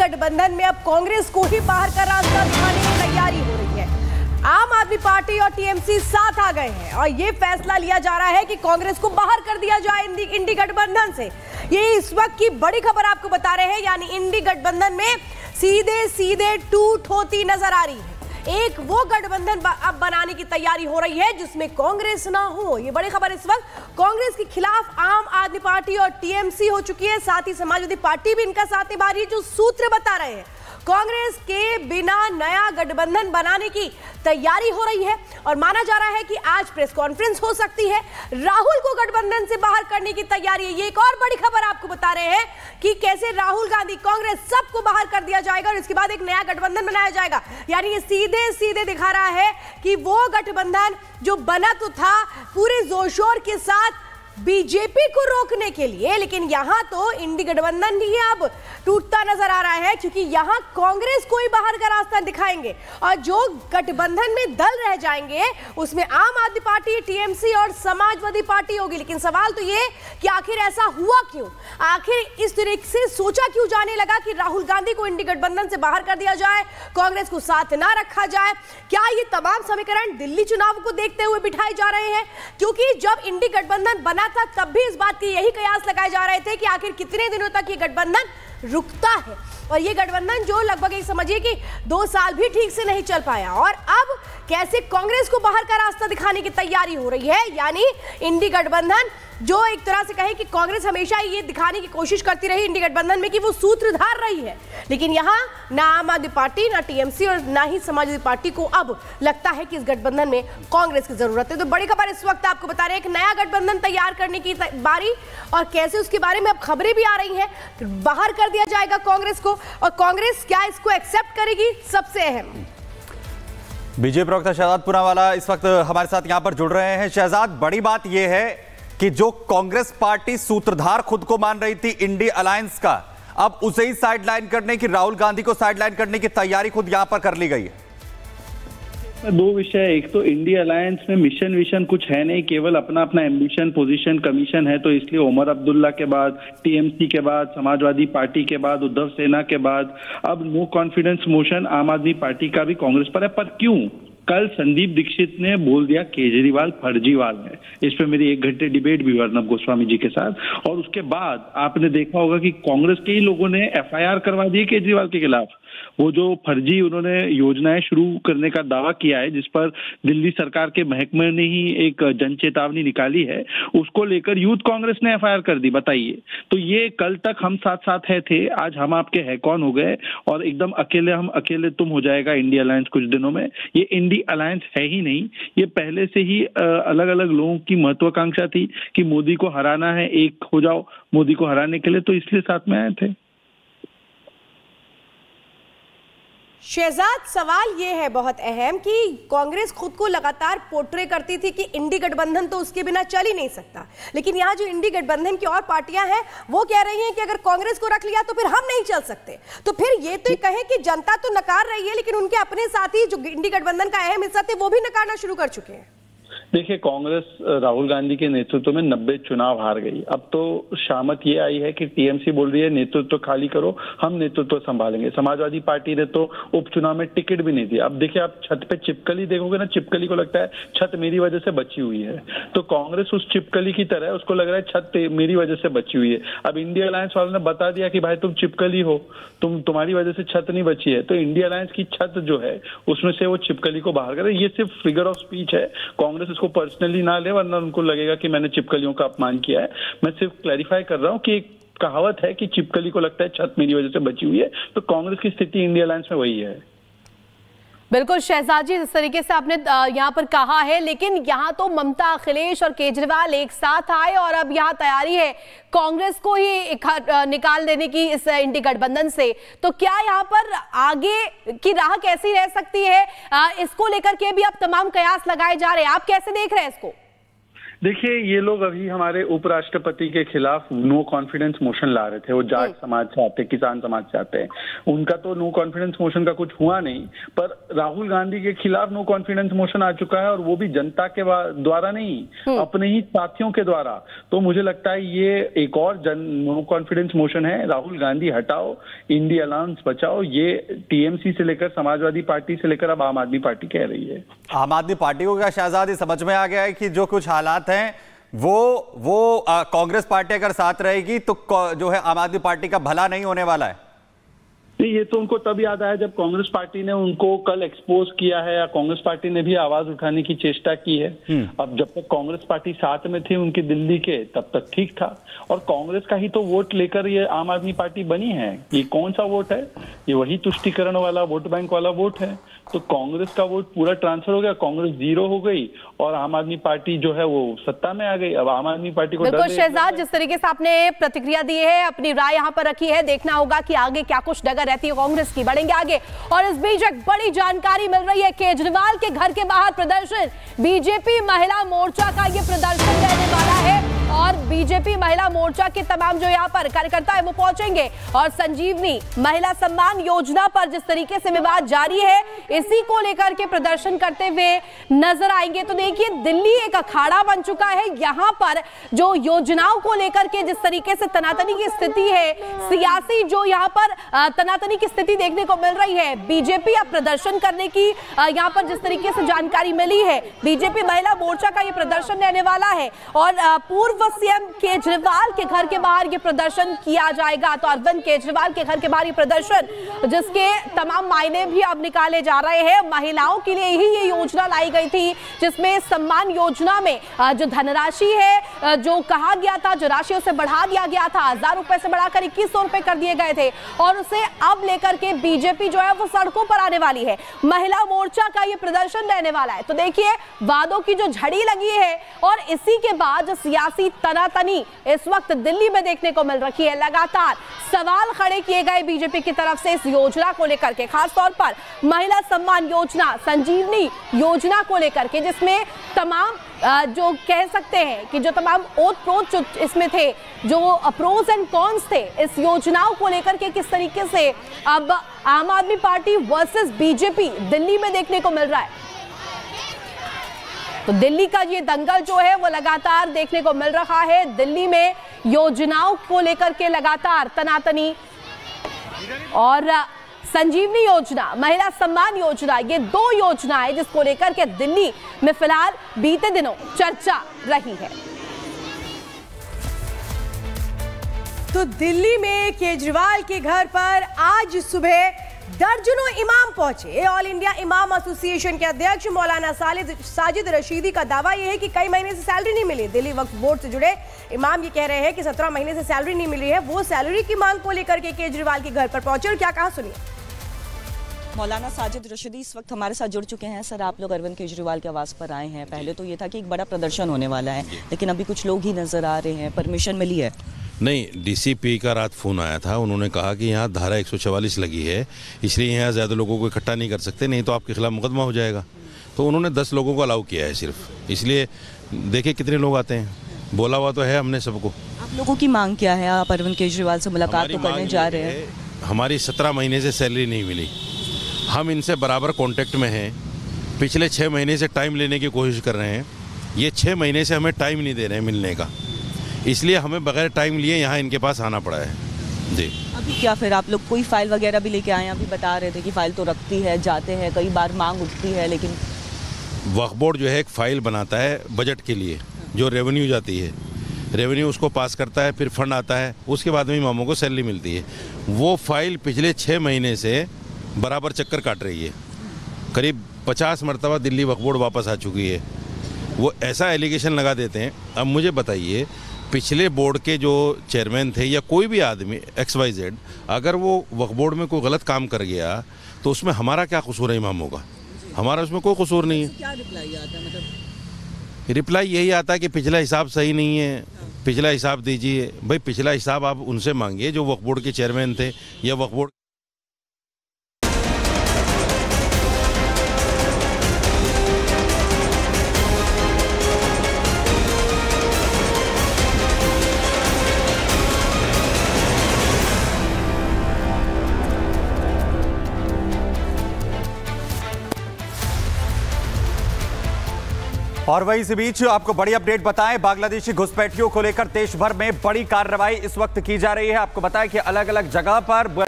गठबंधन में अब कांग्रेस को ही बाहर का रास्ता दिखाने की तैयारी हो रही है। आम आदमी पार्टी और टीएमसी साथ आ गए हैं और ये फैसला लिया जा रहा है कि कांग्रेस को बाहर कर दिया जाए इंडी गठबंधन से। ये इस वक्त की बड़ी खबर आपको बता रहे हैं, यानी इंडी गठबंधन में सीधे सीधे टूट होती नजर आ रही है। एक वो गठबंधन अब बनाने की तैयारी हो रही है जिसमें कांग्रेस ना हो। ये बड़ी खबर इस वक्त कांग्रेस के खिलाफ आम आदमी पार्टी और टीएमसी हो चुकी है, साथ ही समाजवादी पार्टी भी इनका साथ निभा रही है। जो सूत्र बता रहे हैं कांग्रेस के बिना नया गठबंधन बनाने की तैयारी हो रही है और माना जा रहा है कि आज प्रेस कॉन्फ्रेंस हो सकती है। राहुल को गठबंधन से बाहर करने की तैयारी है। ये एक और बड़ी खबर आपको बता रहे हैं कि कैसे राहुल गांधी, कांग्रेस सबको बाहर कर दिया जाएगा और इसके बाद एक नया गठबंधन बनाया जाएगा। यानी ये सीधे सीधे दिखा रहा है कि वो गठबंधन जो बना तो था पूरे जोर शोर के साथ बीजेपी को रोकने के लिए, लेकिन यहां तो इंडी गठबंधन ही अब टूटता नजर आ रहा है क्योंकि यहां कांग्रेस को ही बाहर का रास्ता दिखाएंगे और जो गठबंधन में दल रह जाएंगे उसमें आम आदमी पार्टी, टीएमसी और समाजवादी पार्टी होगी। लेकिन सवाल तो ये कि आखिर ऐसा हुआ क्यों, आखिर इस तरीके से सोचा क्यों जाने लगा कि राहुल गांधी को इंडी गठबंधन से बाहर कर दिया जाए, कांग्रेस को साथ ना रखा जाए। क्या ये तमाम समीकरण दिल्ली चुनाव को देखते हुए बिठाए जा रहे हैं? क्योंकि जब इंडी गठबंधन बना था तब भी इस बात के यही कयास लगाए जा रहे थे कि आखिर कितने दिनों तक ये गठबंधन रुकता है। और ये गठबंधन जो लगभग ये समझिए कि 2 साल भी ठीक से नहीं चल पाया और अब कैसे कांग्रेस को बाहर का रास्ता दिखाने की तैयारी हो रही है। यानी इंडी गठबंधन जो एक तरह से कहे कि कांग्रेस हमेशा ये दिखाने की कोशिश करती रही इंडी गठबंधन में कि वो सूत्रधार रही है, लेकिन यहाँ ना आम आदमी पार्टी, ना टीएमसी और ना ही समाजवादी पार्टी को अब लगता है कि इस गठबंधन में कांग्रेस की जरूरत है। तो बड़ी खबर इस वक्त आपको बता रहे हैं, एक नया गठबंधन तैयार करने की बारी और कैसे उसके बारे में अब खबरें भी आ रही हैं। बाहर कर दिया जाएगा कांग्रेस को और कांग्रेस क्या इसको एक्सेप्ट करेगी, सबसे अहम। बीजेपी प्रवक्ता शहजाद पूनावाला इस वक्त हमारे साथ यहां पर जुड़ रहे हैं। शहजाद, बड़ी बात यह है कि जो कांग्रेस पार्टी सूत्रधार खुद को मान रही थी इंडी अलायंस का, अब उसे ही साइडलाइन करने की, राहुल गांधी को साइडलाइन करने की तैयारी खुद यहां पर कर ली गई है। 2 विषय, एक तो इंडी अलायंस में मिशन विशन कुछ है नहीं, केवल अपना अपना एम्बिशन, पोजीशन, कमीशन है। तो इसलिए उमर अब्दुल्ला के बाद, टीएमसी के बाद, समाजवादी पार्टी के बाद, उद्धव सेना के बाद अब नो कॉन्फिडेंस मोशन आम आदमी पार्टी का भी कांग्रेस पर है। पर क्यों? कल संदीप दीक्षित ने बोल दिया केजरीवाल फर्जीवाल है। इस पे मेरी 1 घंटे डिबेट भी हुई अर्नब गोस्वामी जी के साथ और उसके बाद आपने देखा होगा कि कांग्रेस के ही लोगों ने एफआईआर करवा दी केजरीवाल के खिलाफ। वो जो फर्जी उन्होंने योजनाएं शुरू करने का दावा किया है, जिस पर दिल्ली सरकार के महकमे ने ही एक जन चेतावनी निकाली है, उसको लेकर यूथ कांग्रेस ने एफआईआर कर दी। बताइए, तो ये कल तक हम साथ साथ है थे, आज हम आपके है कौन हो गए और एकदम अकेले हम अकेले तुम हो जाएगा इंडी अलायंस कुछ दिनों में। ये इंडी अलायंस है ही नहीं, ये पहले से ही अलग अलग लोगों की महत्वाकांक्षा थी कि मोदी को हराना है, एक हो जाओ मोदी को हराने के लिए, तो इसलिए साथ में आए थे। शहजाद, सवाल यह है बहुत अहम कि कांग्रेस खुद को लगातार पोर्ट्रे करती थी कि इंडी गठबंधन तो उसके बिना चल ही नहीं सकता, लेकिन यहाँ जो इंडी गठबंधन की और पार्टियां हैं वो कह रही हैं कि अगर कांग्रेस को रख लिया तो फिर हम नहीं चल सकते। तो फिर ये तो कहें कि जनता तो नकार रही है, लेकिन उनके अपने साथी जो इंडी गठबंधन का अहम हिस्सा थे वो भी नकारना शुरू कर चुके हैं। देखिए, कांग्रेस राहुल गांधी के नेतृत्व में 90 चुनाव हार गई। अब तो शामत ये आई है कि टीएमसी बोल रही है नेतृत्व खाली करो, हम नेतृत्व संभालेंगे। समाजवादी पार्टी ने तो उपचुनाव में टिकट भी नहीं दिया। अब देखिए, आप छत पे छिपकली देखोगे ना, छिपकली को लगता है छत मेरी वजह से बची हुई है, तो कांग्रेस उस छिपकली की तरह, उसको लग रहा है छत मेरी वजह से बची हुई है। अब इंडिया अलायंस वालों ने बता दिया कि भाई तुम छिपकली हो, तुम्हारी वजह से छत नहीं बची है, तो इंडिया अलायंस की छत जो है उसमें से वो छिपकली को बाहर करे। ये सिर्फ फिगर ऑफ स्पीच है, कांग्रेस इसको पर्सनली ना ले, वरना उनको लगेगा कि मैंने छिपकलियों का अपमान किया है। मैं सिर्फ क्लैरिफाई कर रहा हूं कि एक कहावत है कि छिपकली को लगता है छत मेरी वजह से बची हुई है, तो कांग्रेस की स्थिति इंडिया अलायंस में वही है। बिल्कुल शहजाद जी, जिस तरीके से आपने यहाँ पर कहा है, लेकिन यहाँ तो ममता, अखिलेश और केजरीवाल एक साथ आए और अब यहाँ तैयारी है कांग्रेस को ही निकाल देने की इस इंडी गठबंधन से। तो क्या यहाँ पर आगे की राह कैसी रह सकती है, इसको लेकर के भी अब तमाम कयास लगाए जा रहे हैं, आप कैसे देख रहे हैं इसको? देखिए, ये लोग अभी हमारे उपराष्ट्रपति के खिलाफ नो कॉन्फिडेंस मोशन ला रहे थे। वो जाट समाज से आते, किसान समाज से आते हैं, उनका तो नो कॉन्फिडेंस मोशन का कुछ हुआ नहीं, पर राहुल गांधी के खिलाफ नो कॉन्फिडेंस मोशन आ चुका है, और वो भी जनता के द्वारा नहीं, अपने ही साथियों के द्वारा। तो मुझे लगता है ये एक और नो कॉन्फिडेंस मोशन है। राहुल गांधी हटाओ, इंडिया अलायंस बचाओ, ये टीएमसी से लेकर समाजवादी पार्टी से लेकर अब आम आदमी पार्टी कह रही है। आम आदमी पार्टी को क्या शहजाद ये समझ में आ गया है कि जो कुछ हालात हैं वो कांग्रेस पार्टी अगर साथ रहेगी तो जो है आम आदमी पार्टी का भला नहीं होने वाला है? नहीं, ये तो उनको तब याद आया जब कांग्रेस पार्टी ने उनको कल एक्सपोज किया है, या कांग्रेस पार्टी ने भी आवाज उठाने की चेष्टा की है। अब जब तक कांग्रेस पार्टी साथ में थी उनकी दिल्ली के, तब तक ठीक था, और कांग्रेस का ही तो वोट लेकर ये आम आदमी पार्टी बनी है। ये कौन सा वोट है? ये वही तुष्टीकरण वाला, वोट बैंक वाला वोट है। तो कांग्रेस का वोट पूरा ट्रांसफर हो गया, कांग्रेस जीरो हो गई, और आम आदमी पार्टी जो है वो सत्ता में आ गई। अब आम आदमी पार्टी को बिल्कुल शहजाद, जिस तरीके से आपने प्रतिक्रिया दी है, अपनी राय यहाँ पर रखी है, देखना होगा कि आगे क्या कुछ डगर रहती है कांग्रेस की। बढ़ेंगे आगे, और इस बीच एक बड़ी जानकारी मिल रही है, केजरीवाल के घर के बाहर प्रदर्शन, बीजेपी महिला मोर्चा का ये प्रदर्शन रहने वाला है, और बीजेपी महिला मोर्चा के तमाम जो यहाँ पर कार्यकर्ता है वो पहुंचेंगे, और संजीवनी महिला सम्मान योजना पर जिस तरीके से विवाद जारी है, इसी को लेकर के प्रदर्शन करते हुए नजर आएंगे। तो देखिए, दिल्ली एक अखाड़ा बन चुका है। यहाँ पर जो योजनाओं को लेकर के जिस तरीके से तनातनी की स्थिति है, सियासी जो यहाँ पर तनातनी की स्थिति देखने को मिल रही है, बीजेपी अब प्रदर्शन करने की यहाँ पर जिस तरीके से जानकारी मिली है, बीजेपी महिला मोर्चा का ये प्रदर्शन रहने वाला है, और पूर्व सीएम केजरीवाल के घर के बाहर ये प्रदर्शन किया जाएगा। तो अरविंद केजरीवाल के घर के बाहर ये प्रदर्शन, जिसके तमाम मायने भी अब निकाले जा रहे हैं। महिलाओं के लिए ही ये योजना लाई गई थी, जिसमें सम्मान योजना में जो धनराशि है, जो कहा गया था, जो राशि उसे बढ़ा दिया गया था, 1000 रुपए से बढ़ाकर 2100 रुपए कर दिए गए थे, और उसे अब लेकर के बीजेपी जो है वो सड़कों पर आने वाली है। महिला मोर्चा का ये प्रदर्शन रहने वाला है। तो देखिए, वादों की जो झड़ी लगी है, और इसी के बाद जो सियासी तनातनी इस वक्त दिल्ली में देखने को मिल रही है। लगातार सवाल खड़े किए गए बीजेपी की तरफ से इस योजना को लेकर के, खासतौर पर महिला सम्मान योजना, संजीवनी योजना को लेकर के, जिसमें तमाम जो कह सकते हैं कि जो तमाम ओत प्रोत जो इसमें थे, जो प्रोज एंड कॉन्स थे इस योजनाओं को लेकर के, किस तरीके से अब आम आदमी पार्टी वर्सेस बीजेपी दिल्ली में देखने को मिल रहा है। तो दिल्ली का ये दंगल जो है वो लगातार देखने को मिल रहा है। दिल्ली में योजनाओं को लेकर के लगातार तनातनी, और संजीवनी योजना, महिला सम्मान योजना, ये दो योजनाएं जिसको लेकर के दिल्ली में फिलहाल बीते दिनों चर्चा रही है। तो दिल्ली में केजरीवाल के घर पर आज सुबह दर्जनों इमाम पहुंचे। ऑल इंडिया इमाम एसोसिएशन के अध्यक्ष मौलाना साजिद रशीदी का दावा यह है कि कई महीने से सैलरी नहीं मिली। दिल्ली वक्फ बोर्ड से जुड़े इमाम ये कह रहे हैं कि 17 महीने से सैलरी नहीं मिली है। वो सैलरी की मांग को लेकर के केजरीवाल के घर पर पहुंचे, और क्या कहा सुनिए। मौलाना साजिद रशीदी इस वक्त हमारे साथ जुड़ चुके हैं। सर, आप लोग अरविंद केजरीवाल के आवास पर आए हैं। पहले तो ये था कि एक बड़ा प्रदर्शन होने वाला है, लेकिन अभी कुछ लोग ही नजर आ रहे हैं। परमिशन मिली है? नहीं, डीसीपी का रात फ़ोन आया था, उन्होंने कहा कि यहाँ धारा 144 लगी है, इसलिए यहाँ ज़्यादा लोगों को इकट्ठा नहीं कर सकते, नहीं तो आपके खिलाफ मुकदमा हो जाएगा। तो उन्होंने 10 लोगों को अलाउ किया है सिर्फ, इसलिए देखिए कितने लोग आते हैं। बोला हुआ तो है हमने सबको। आप लोगों की मांग क्या है? आप अरविंद केजरीवाल से मुलाकात तो करने जा रहे हैं। हमारी 17 महीने से सैलरी नहीं मिली, हम इनसे बराबर कांटेक्ट में हैं। पिछले 6 महीने से टाइम लेने की कोशिश कर रहे हैं, ये 6 महीने से हमें टाइम नहीं दे रहे हैं मिलने का, इसलिए हमें बगैर टाइम लिए यहाँ इनके पास आना पड़ा है जी। अभी क्या फिर आप लोग कोई फाइल वगैरह भी लेके आए? अभी बता रहे थे कि फाइल तो रखती है, जाते हैं, कई बार मांग उठती है, लेकिन वक्फ बोर्ड जो है एक फ़ाइल बनाता है बजट के लिए, जो रेवेन्यू जाती है, रेवेन्यू उसको पास करता है, फिर फंड आता है, उसके बाद में इमामों को सैलरी मिलती है। वो फाइल पिछले 6 महीने से बराबर चक्कर काट रही है, करीब 50 मरतबा दिल्ली वक्फ बोर्ड वापस आ चुकी है। वो ऐसा एलिगेशन लगा देते हैं। अब मुझे बताइए, पिछले बोर्ड के जो चेयरमैन थे या कोई भी आदमी XYZ, अगर वो वक्फ बोर्ड में कोई गलत काम कर गया तो उसमें हमारा क्या कसूर है इमामों का? हमारा उसमें कोई कसूर नहीं है। क्या रिप्लाई आता है? मतलब रिप्लाई यही आता है कि पिछला हिसाब सही नहीं है, पिछला हिसाब दीजिए। भाई पिछला हिसाब आप उनसे मांगिए जो वक्फ बोर्ड के चेयरमैन थे या वक्फ बोर्ड और वहीं इसी बीच आपको बड़ी अपडेट बताएं, बांग्लादेशी घुसपैठियों को लेकर देश भर में बड़ी कार्रवाई इस वक्त की जा रही है। आपको बताएं कि अलग अलग जगह पर